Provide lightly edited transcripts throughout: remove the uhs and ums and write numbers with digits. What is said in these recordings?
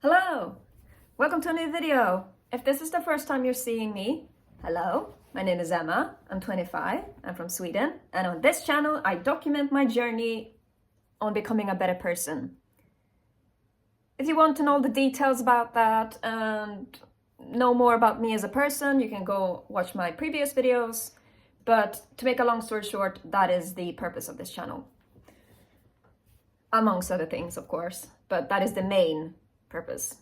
Hello! Welcome to a new video. If this is the first time you're seeing me, hello, my name is Emma, I'm 25, I'm from Sweden, and on this channel I document my journey on becoming a better person. If you want to know the details about that and know more about me as a person, you can go watch my previous videos, but to make a long story short, that is the purpose of this channel. Amongst other things, of course, but that is the main purpose.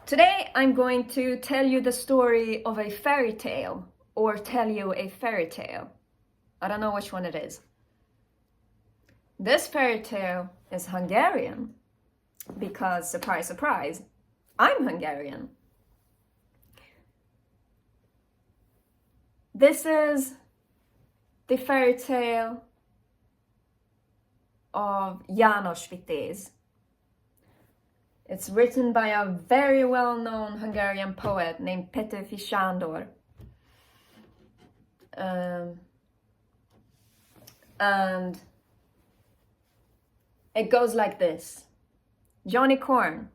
Today I'm going to tell you the story of a fairy tale, or tell you a fairy tale. I don't know which one it is. This fairy tale is Hungarian because, surprise, surprise, I'm Hungarian. This is the fairy tale of János Vitéz. It's written by a very well-known Hungarian poet named Petőfi Sándor. And it goes like this. Johnny Corn,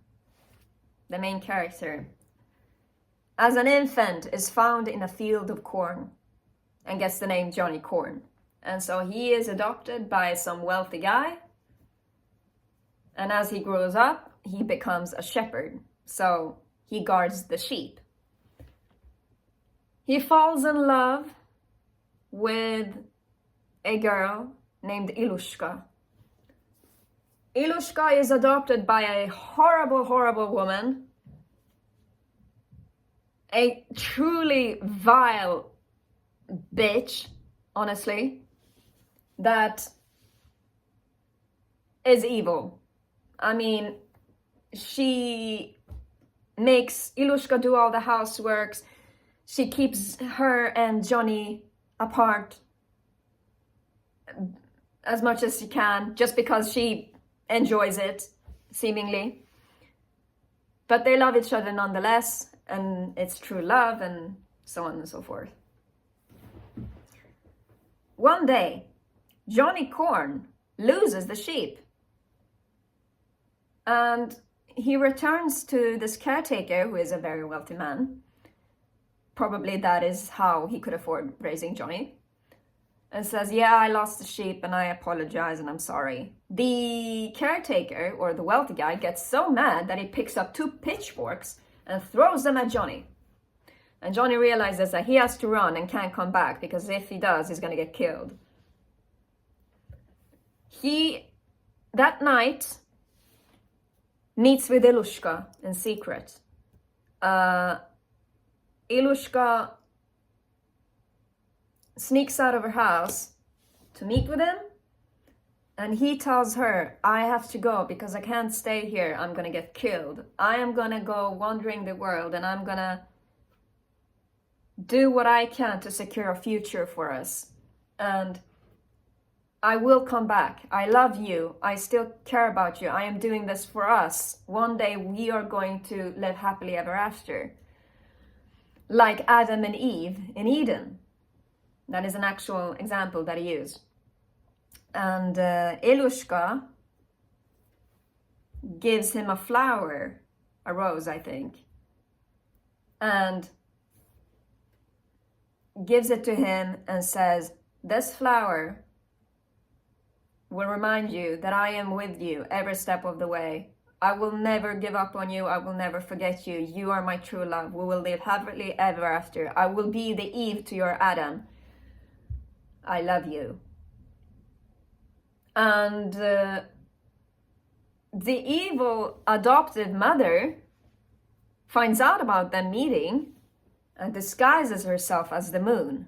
the main character, as an infant is found in a field of corn and gets the name Johnny Corn. And so he is adopted by some wealthy guy. And as he grows up, he becomes a shepherd, so he guards the sheep. He falls in love with a girl named Iluska. Iluska is adopted by a horrible, horrible woman, a truly vile bitch, honestly, that is evil. I mean, she makes Iluska do all the houseworks. She keeps her and Johnny apart as much as she can, just because she enjoys it, seemingly. But they love each other nonetheless, and it's true love, and so on and so forth. One day, Johnny Corn loses the sheep. And he returns to this caretaker, who is a very wealthy man. Probably that is how he could afford raising Johnny. And says, yeah, I lost the sheep and I apologize and I'm sorry. The caretaker, or the wealthy guy, gets so mad that he picks up 2 pitchforks and throws them at Johnny. And Johnny realizes that he has to run and can't come back, because if he does, he's going to get killed. That night, meets with Iluska in secret. Iluska sneaks out of her house to meet with him, and he tells her, I have to go because I can't stay here, I'm gonna get killed. I am gonna go wandering the world and I'm gonna do what I can to secure a future for us. And I will come back. I love you. I still care about you. I am doing this for us. One day we are going to live happily ever after. Like Adam and Eve in Eden. That is an actual example that he used. And Iluska gives him a flower, a rose, I think, and gives it to him and says, this flower will remind you that I am with you every step of the way. I will never give up on you. I will never forget you. You are my true love. We will live happily ever after. I will be the Eve to your Adam. I love you. And the evil adopted mother finds out about them meeting and disguises herself as the moon.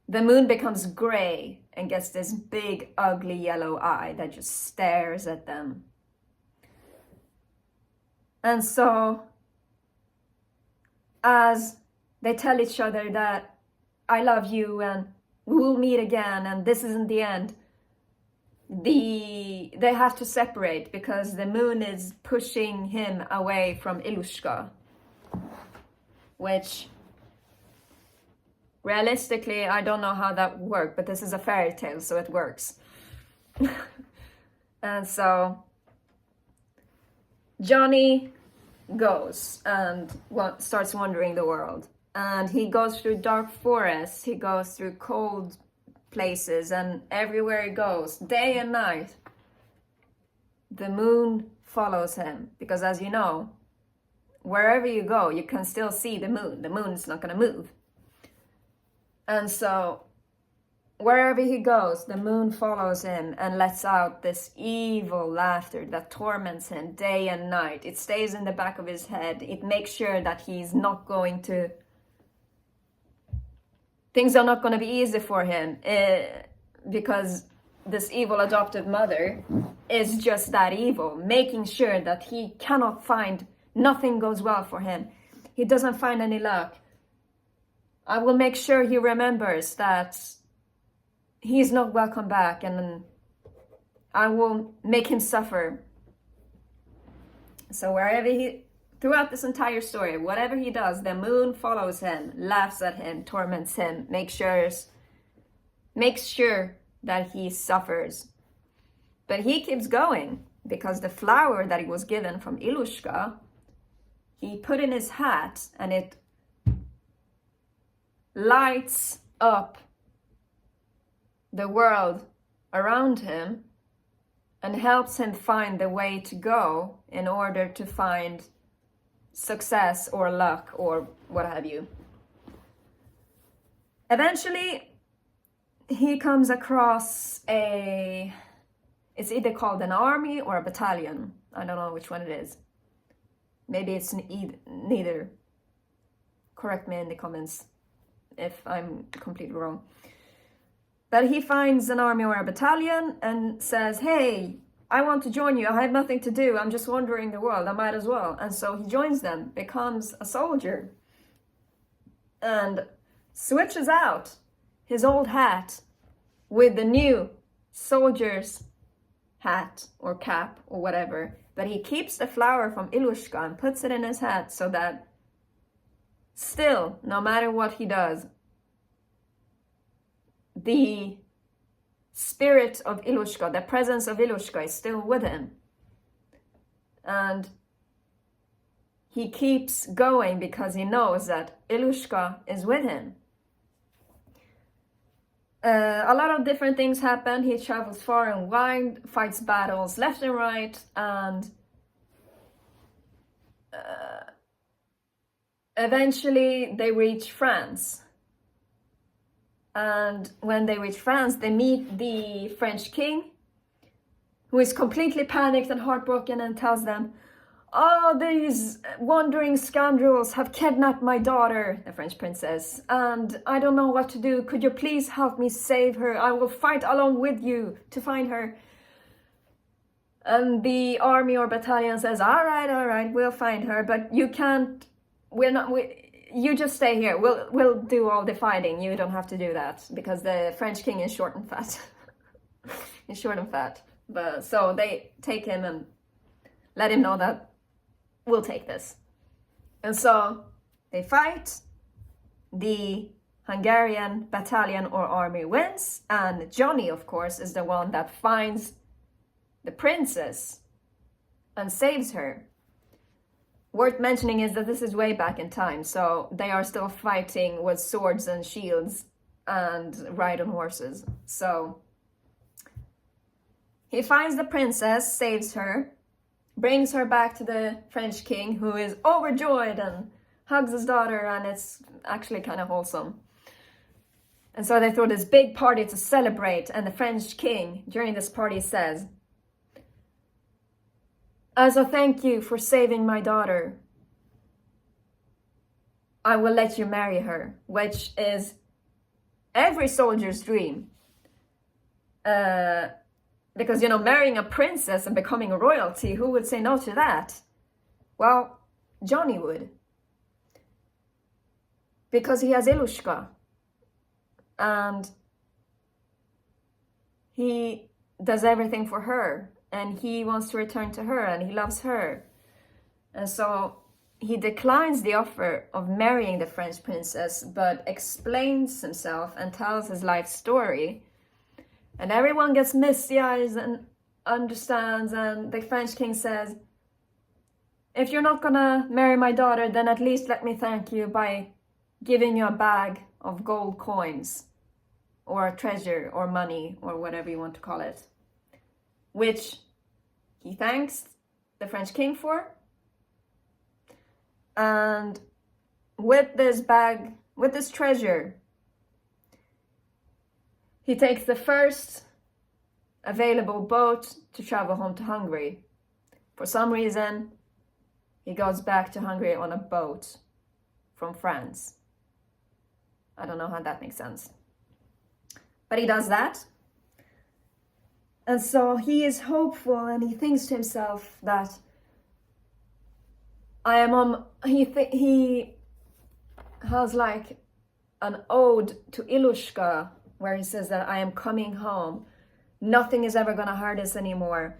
The moon becomes gray and gets this big, ugly yellow eye that just stares at them. And so, as they tell each other that I love you and we will meet again and this isn't the end, they have to separate because the moon is pushing him away from Iluska, which realistically, I don't know how that would work, but this is a fairy tale, so it works. And so Johnny goes and starts wandering the world. And he goes through dark forests, he goes through cold places, and everywhere he goes, day and night, the moon follows him. Because as you know, wherever you go, you can still see the moon. The moon is not going to move. And so wherever he goes, the moon follows him and lets out this evil laughter that torments him day and night. It stays in the back of his head. It makes sure that he's not going to... Things are not going to be easy for him because this evil adoptive mother is just that evil, making sure that he cannot find... Nothing goes well for him. He doesn't find any luck. I will make sure he remembers that he's not welcome back, and I will make him suffer. So wherever he, throughout this entire story, whatever he does, the moon follows him, laughs at him, torments him, makes sure that he suffers. But he keeps going because the flower that he was given from Iluska, he put in his hat, and it lights up the world around him and helps him find the way to go in order to find success or luck or what have you. Eventually, he comes across it's either called an army or a battalion. I don't know which one it is. Maybe it's neither. Correct me in the comments if I'm completely wrong. But he finds an army or a battalion and says, hey, I want to join you. I have nothing to do. I'm just wandering the world. I might as well. And so he joins them, becomes a soldier, and switches out his old hat with the new soldier's hat or cap or whatever. But he keeps the flower from Iluska and puts it in his hat so that still, no matter what he does, the spirit of Iluska, the presence of Iluska is still with him. And he keeps going because he knows that Iluska is with him. A lot of different things happen. He travels far and wide, fights battles left and right, and eventually they reach France. And when they reach France, they meet the French king, who is completely panicked and heartbroken and tells them, oh, these wandering scoundrels have kidnapped my daughter, the French princess, and I don't know what to do. Could you please help me save her? I will fight along with you to find her. And the army or battalion says, all right, we'll find her, but you can't, you just stay here. We'll do all the fighting. You don't have to do that, because the French king is short and fat. He's short and fat. But so they take him and let him know that we'll take this. And so they fight. The Hungarian battalion or army wins, and Johnny, of course, is the one that finds the princess and saves her. Worth mentioning is that this is way back in time, so they are still fighting with swords and shields and ride on horses. So he finds the princess, saves her, brings her back to the French king, who is overjoyed and hugs his daughter, and it's actually kind of wholesome. And so they throw this big party to celebrate, and the French king during this party says, as a thank you for saving my daughter, I will let you marry her, which is every soldier's dream. Because, marrying a princess and becoming a royalty, who would say no to that? Well, Johnny would. Because he has Iluska. And he does everything for her. And he wants to return to her, and he loves her. And so he declines the offer of marrying the French princess, but explains himself and tells his life story. And everyone gets misty eyes and understands, and the French king says, if you're not gonna marry my daughter, then at least let me thank you by giving you a bag of gold coins, or a treasure, or money, or whatever you want to call it. Which he thanks the French king for. And with this bag, with this treasure, he takes the first available boat to travel home to Hungary. For some reason, he goes back to Hungary on a boat from France. I don't know how that makes sense. But he does that. And so he is hopeful, and he thinks to himself that he has like an ode to Iluska, where he says that I am coming home. Nothing is ever gonna hurt us anymore.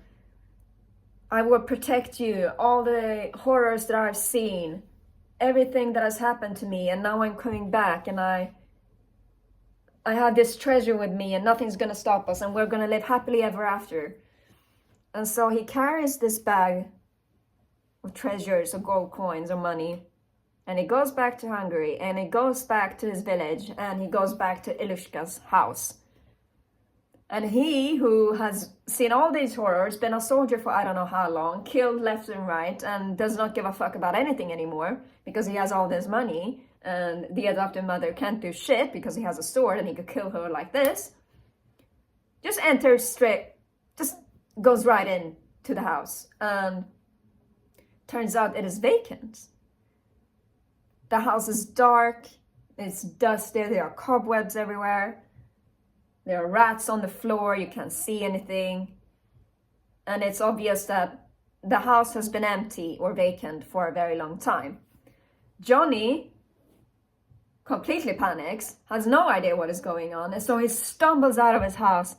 I will protect you. All the horrors that I've seen, everything that has happened to me, and now I'm coming back, and I have this treasure with me, and nothing's gonna stop us, and we're gonna live happily ever after. And so he carries this bag of treasures, of gold coins, or money, and he goes back to Hungary, and he goes back to his village, and he goes back to Iluska's house. And he, who has seen all these horrors, been a soldier for I don't know how long, killed left and right, and does not give a fuck about anything anymore because he has all this money, and the adoptive mother can't do shit because he has a sword and he could kill her like this, just enters straight, just goes right in to the house. And turns out it is vacant. The house is dark, it's dusty, there are cobwebs everywhere. There are rats on the floor, you can't see anything. And it's obvious that the house has been empty or vacant for a very long time. Johnny completely panics, has no idea what is going on, and so he stumbles out of his house,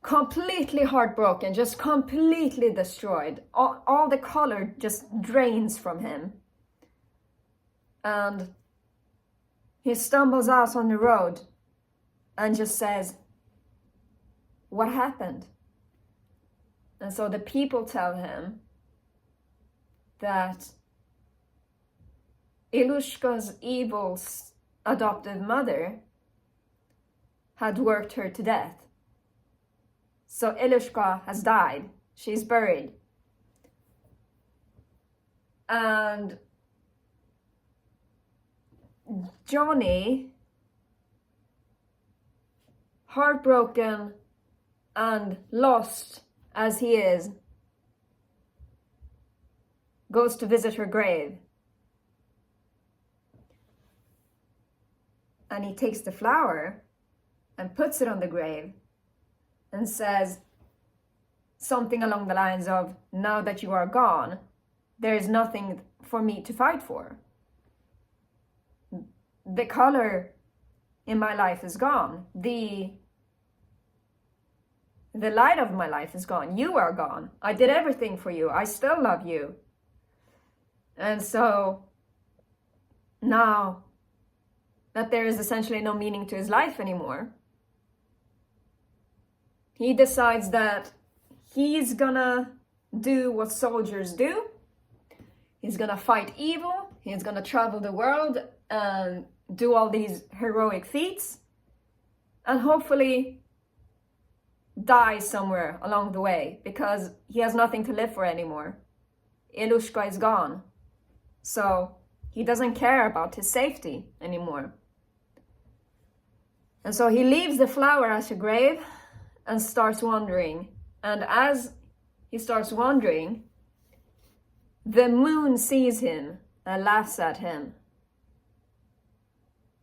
completely heartbroken, just completely destroyed. All the color just drains from him. And he stumbles out on the road and just says, what happened? And so the people tell him that Iluska's evil adoptive mother had worked her to death. So Iluska has died. She's buried. And Johnny, heartbroken and lost as he is, goes to visit her grave. And he takes the flower and puts it on the grave and says something along the lines of, now that you are gone, there is nothing for me to fight for. The color in my life is gone. The light of my life is gone. You are gone. I did everything for you. I still love you. And so now that there is essentially no meaning to his life anymore, he decides that he's gonna do what soldiers do. He's gonna fight evil. He's gonna travel the world and do all these heroic feats, and hopefully die somewhere along the way, because he has nothing to live for anymore. Iluska is gone. So he doesn't care about his safety anymore. And so he leaves the flower at a grave and starts wandering. And as he starts wandering, the moon sees him and laughs at him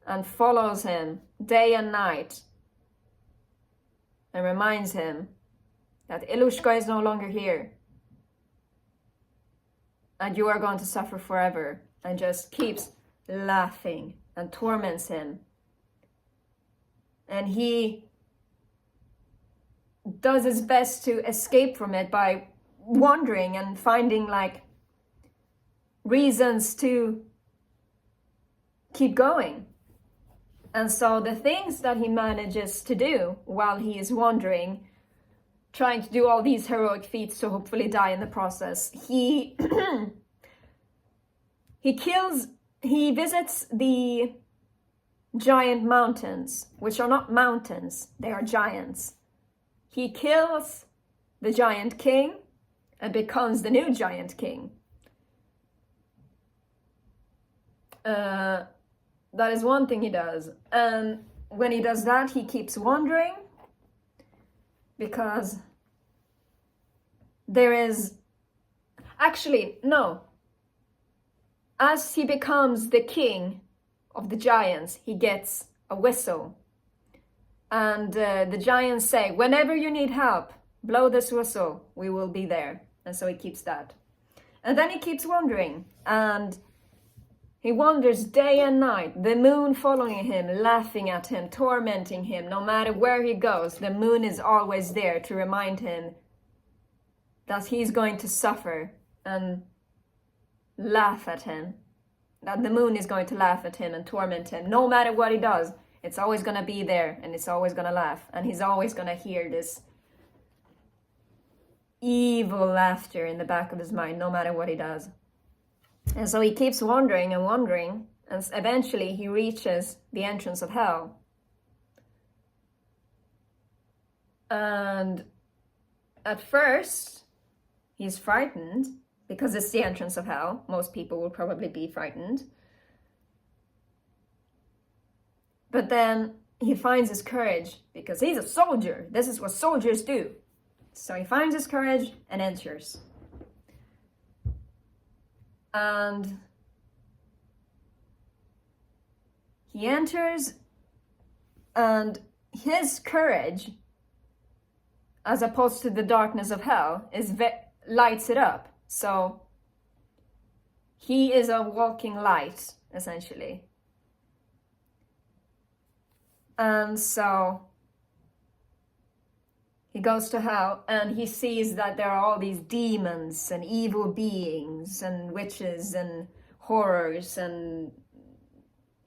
and follows him day and night and reminds him that Iluska is no longer here and you are going to suffer forever, and just keeps laughing and torments him. And he does his best to escape from it by wandering and finding like reasons to keep going. And so the things that he manages to do while he is wandering trying to do all these heroic feats to hopefully die in the process. He he visits the giant mountains, which are not mountains, they are giants. He kills the giant king and becomes the new giant king. That is one thing he does. And when he does that, he keeps wandering, because there is... Actually, no. As he becomes the king of the giants, he gets a whistle. And the giants say, whenever you need help, blow this whistle, we will be there. And so he keeps that. And then he keeps wandering, and he wanders day and night, the moon following him, laughing at him, tormenting him. No matter where he goes, the moon is always there to remind him that he's going to suffer, and laugh at him. That the moon is going to laugh at him and torment him. No matter what he does, it's always going to be there, and it's always going to laugh. And he's always going to hear this evil laughter in the back of his mind, no matter what he does. And so he keeps wandering and wandering, and eventually he reaches the entrance of hell. And at first, he's frightened, because it's the entrance of hell. Most people will probably be frightened. But then he finds his courage, because he's a soldier. This is what soldiers do. So he finds his courage and enters. And he enters, and his courage, as opposed to the darkness of hell, lights it up. So he is a walking light, essentially. And so he goes to hell, and he sees that there are all these demons and evil beings and witches and horrors and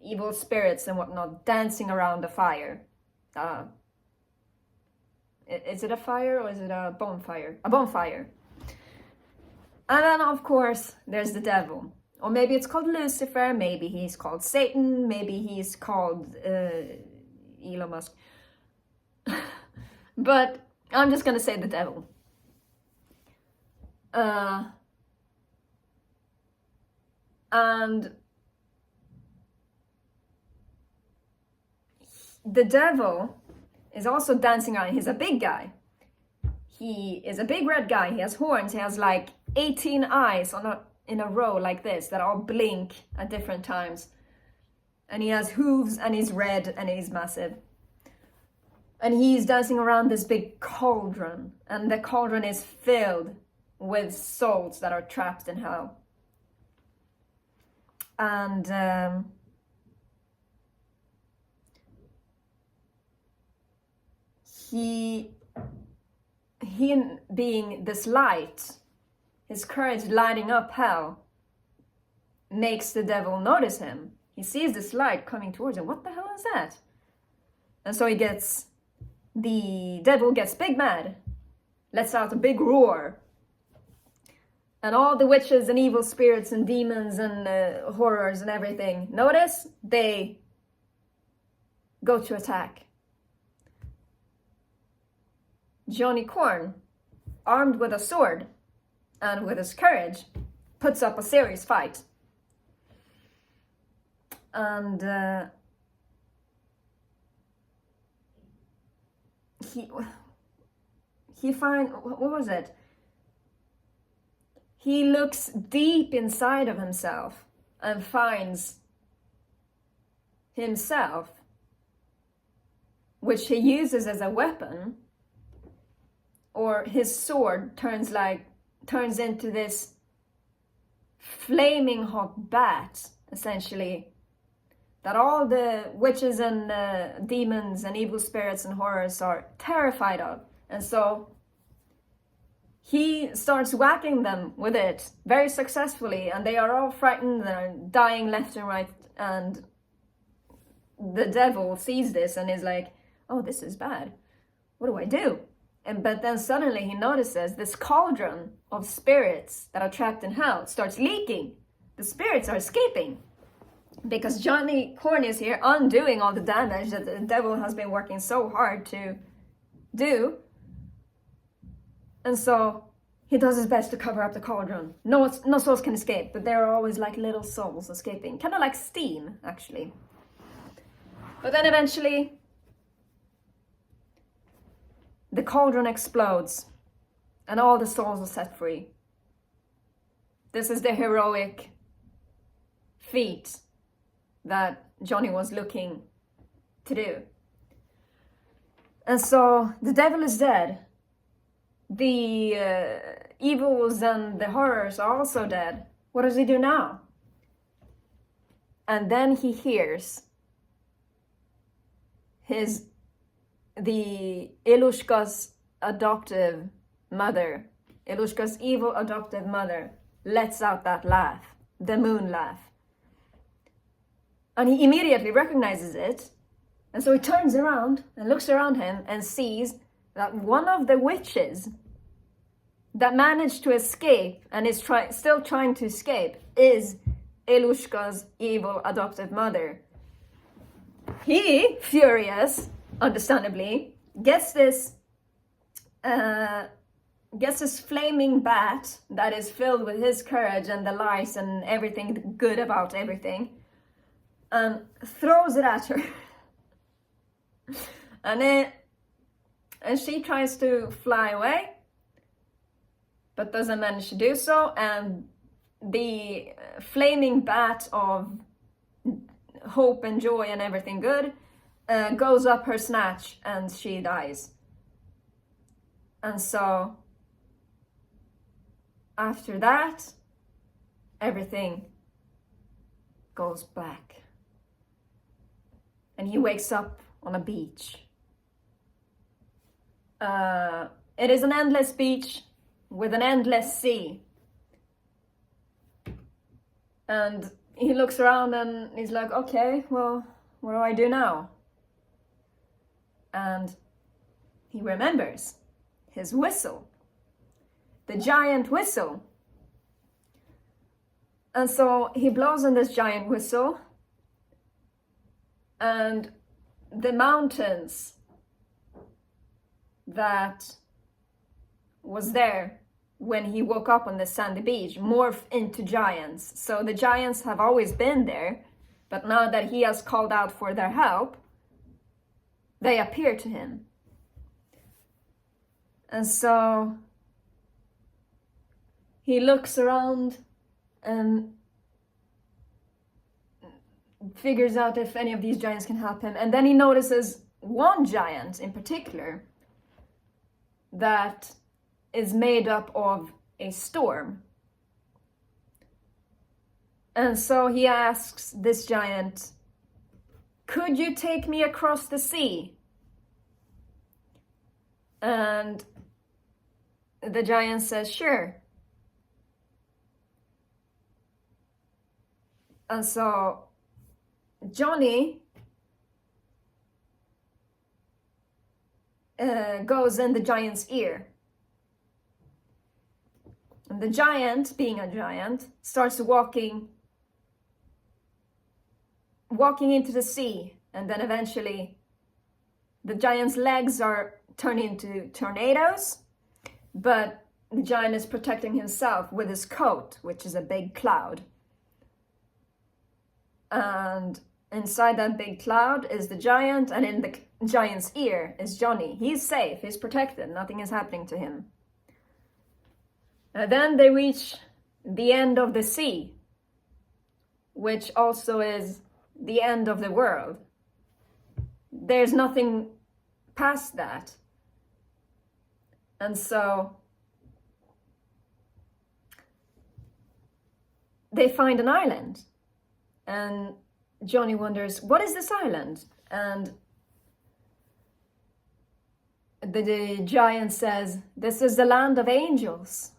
evil spirits and whatnot dancing around the fire. Is it a fire, or is it a bonfire? A bonfire. And then, of course, there's the devil. Or maybe it's called Lucifer, maybe he's called Satan, maybe he's called Elon Musk. But I'm just going to say the devil. And the devil is also dancing around. He's a big guy. He is a big red guy. He has horns. He has like 18 eyes in a row like this that all blink at different times. And he has hooves, and he's red, and he's massive. And he's dancing around this big cauldron. And the cauldron is filled with souls that are trapped in hell. And he being this light, his courage lighting up hell, makes the devil notice him. He sees this light coming towards him. What the hell is that? And so the devil gets big mad, lets out a big roar. And all the witches and evil spirits and demons and horrors and everything, notice, they go to attack. Johnny Corn, armed with a sword and with his courage, puts up a serious fight. And he finds, what was it? He looks deep inside of himself and finds himself, which he uses as a weapon, or his sword turns into this flaming hot bat, essentially, that all the witches and demons and evil spirits and horrors are terrified of. And so he starts whacking them with it very successfully, and they are all frightened and dying left and right. And the devil sees this and is like, oh, this is bad. What do I do? But then suddenly he notices this cauldron of spirits that are trapped in hell starts leaking. The spirits are escaping because Johnny Corn is here undoing all the damage that the devil has been working so hard to do. And so he does his best to cover up the cauldron. No souls can escape, but there are always like little souls escaping. Kind of like steam, actually. But then eventually the cauldron explodes and all the souls are set free. This is the heroic feat that Johnny was looking to do. And so the devil is dead. The evils and the horrors are also dead. What does he do now? And then he hears the Iluska's adoptive mother, Iluska's evil adoptive mother, lets out that laugh, the moon laugh. And he immediately recognizes it. And so he turns around and looks around him and sees that one of the witches that managed to escape and is still trying to escape is Iluska's evil adoptive mother. He, furious, understandably, gets this flaming bat that is filled with his courage and the lies and everything good about everything, and throws it at her. And she tries to fly away, but doesn't manage to do so, and the flaming bat of hope and joy and everything good goes up her snatch and she dies. And so after that, everything goes black. And he wakes up on a beach. It is an endless beach with an endless sea. And he looks around and he's like, okay, well, what do I do now? And he remembers his whistle, the giant whistle. And so he blows on this giant whistle, and the mountains that was there when he woke up on the sandy beach morph into giants. So the giants have always been there, but now that he has called out for their help, they appear to him. And so he looks around and figures out if any of these giants can help him. And then he notices one giant in particular that is made up of a storm. And so he asks this giant, could you take me across the sea? And the giant says, sure. And so Johnny goes in the giant's ear. And the giant, being a giant, starts walking into the sea. And then eventually the giant's legs are turned into tornadoes, but the giant is protecting himself with his coat, which is a big cloud. And inside that big cloud is the giant, and in the giant's ear is Johnny. He's safe, he's protected, nothing is happening to him. And then they reach the end of the sea, which also is the end of the world. There's nothing past that. And so they find an island. And Johnny wonders, what is this island? And the giant says, this is the land of angels.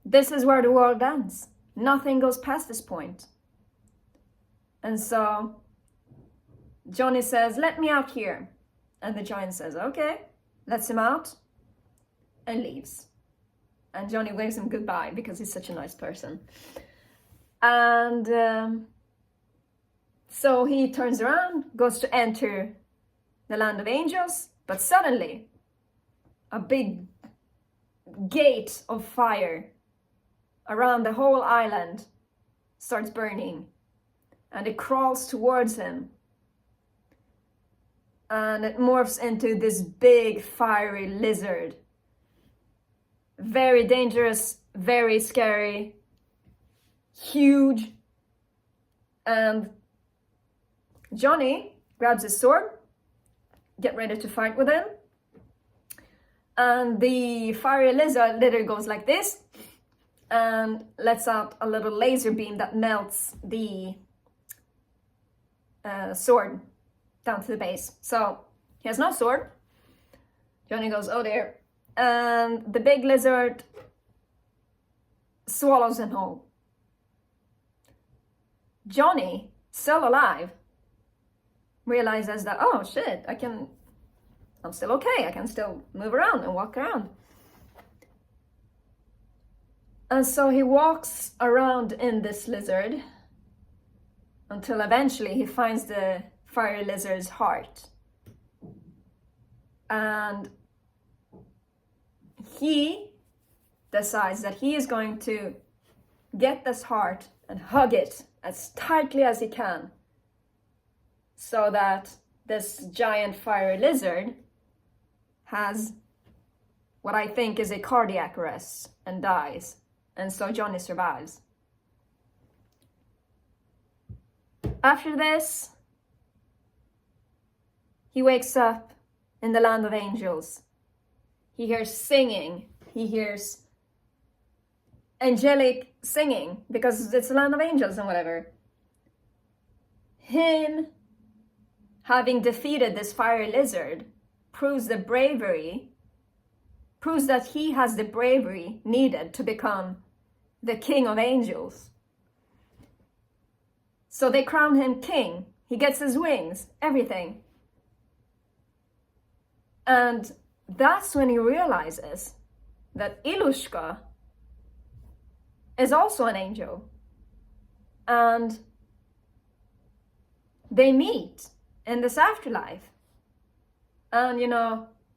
This is where the world ends. Nothing goes past this point. And so Johnny says, let me out here. And the giant says, okay, lets him out. and leaves. And Johnny waves him goodbye because he's such a nice person. And so he turns around, goes to enter the land of angels, but suddenly a big gate of fire around the whole island starts burning, and it crawls towards him, and it morphs into this big fiery lizard. Very dangerous, very scary, huge. And Johnny grabs his sword, get ready to fight with him, and the fiery lizard literally goes like this and lets out a little laser beam that melts the sword down to the base. So he has no sword. Johnny goes, oh dear. And the big lizard swallows him whole. Johnny, still alive, realizes that, oh shit, I'm still okay. I can still move around and walk around. And so he walks around in this lizard until eventually he finds the fiery lizard's heart. And he decides that he is going to get this heart and hug it as tightly as he can, so that this giant fiery lizard has what I think is a cardiac arrest and dies. And so Johnny survives. After this, he wakes up in the land of angels. He hears singing. He hears angelic singing because it's the land of angels and whatever. Him having defeated this fiery lizard proves that he has the bravery needed to become the king of angels. So they crown him king. He gets his wings, everything. And that's when he realizes that Iluska is also an angel. And they meet in this afterlife. And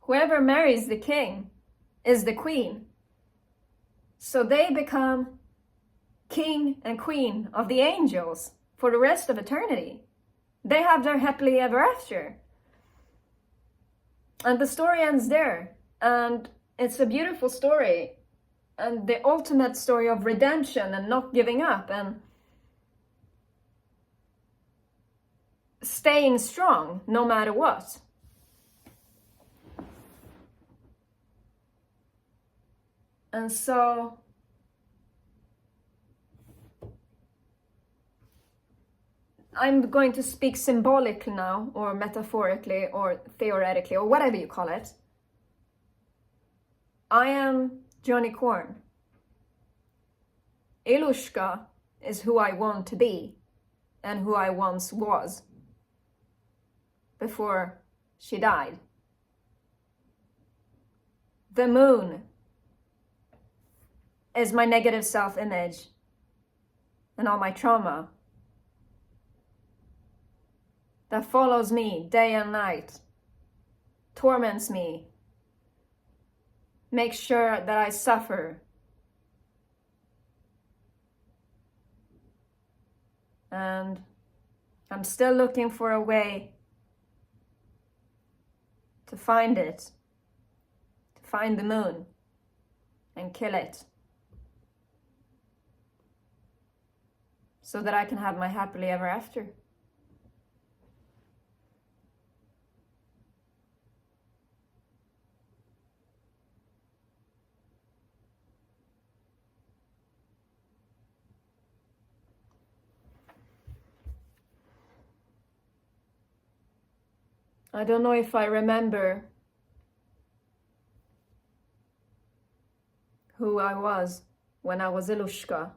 whoever marries the king is the queen. So they become king and queen of the angels for the rest of eternity. They have their happily ever after. And the story ends there. And it's a beautiful story. And the ultimate story of redemption and not giving up and staying strong no matter what. And so I'm going to speak symbolically now, or metaphorically, or theoretically, or whatever you call it. I am Johnny Corn. Iluska is who I want to be and who I once was before she died. The moon is my negative self-image and all my trauma that follows me day and night, torments me, makes sure that I suffer. And I'm still looking for a way to find it, to find the moon and kill it, so that I can have my happily ever after. I don't know if I remember who I was when I was Iluska.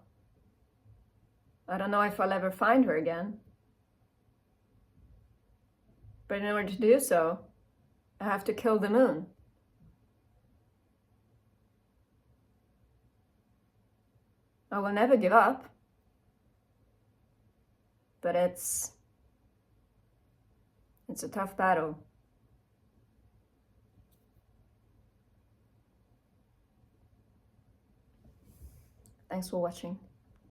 I don't know if I'll ever find her again. But in order to do so, I have to kill the moon. I will never give up. But it's a tough battle. Thanks for watching.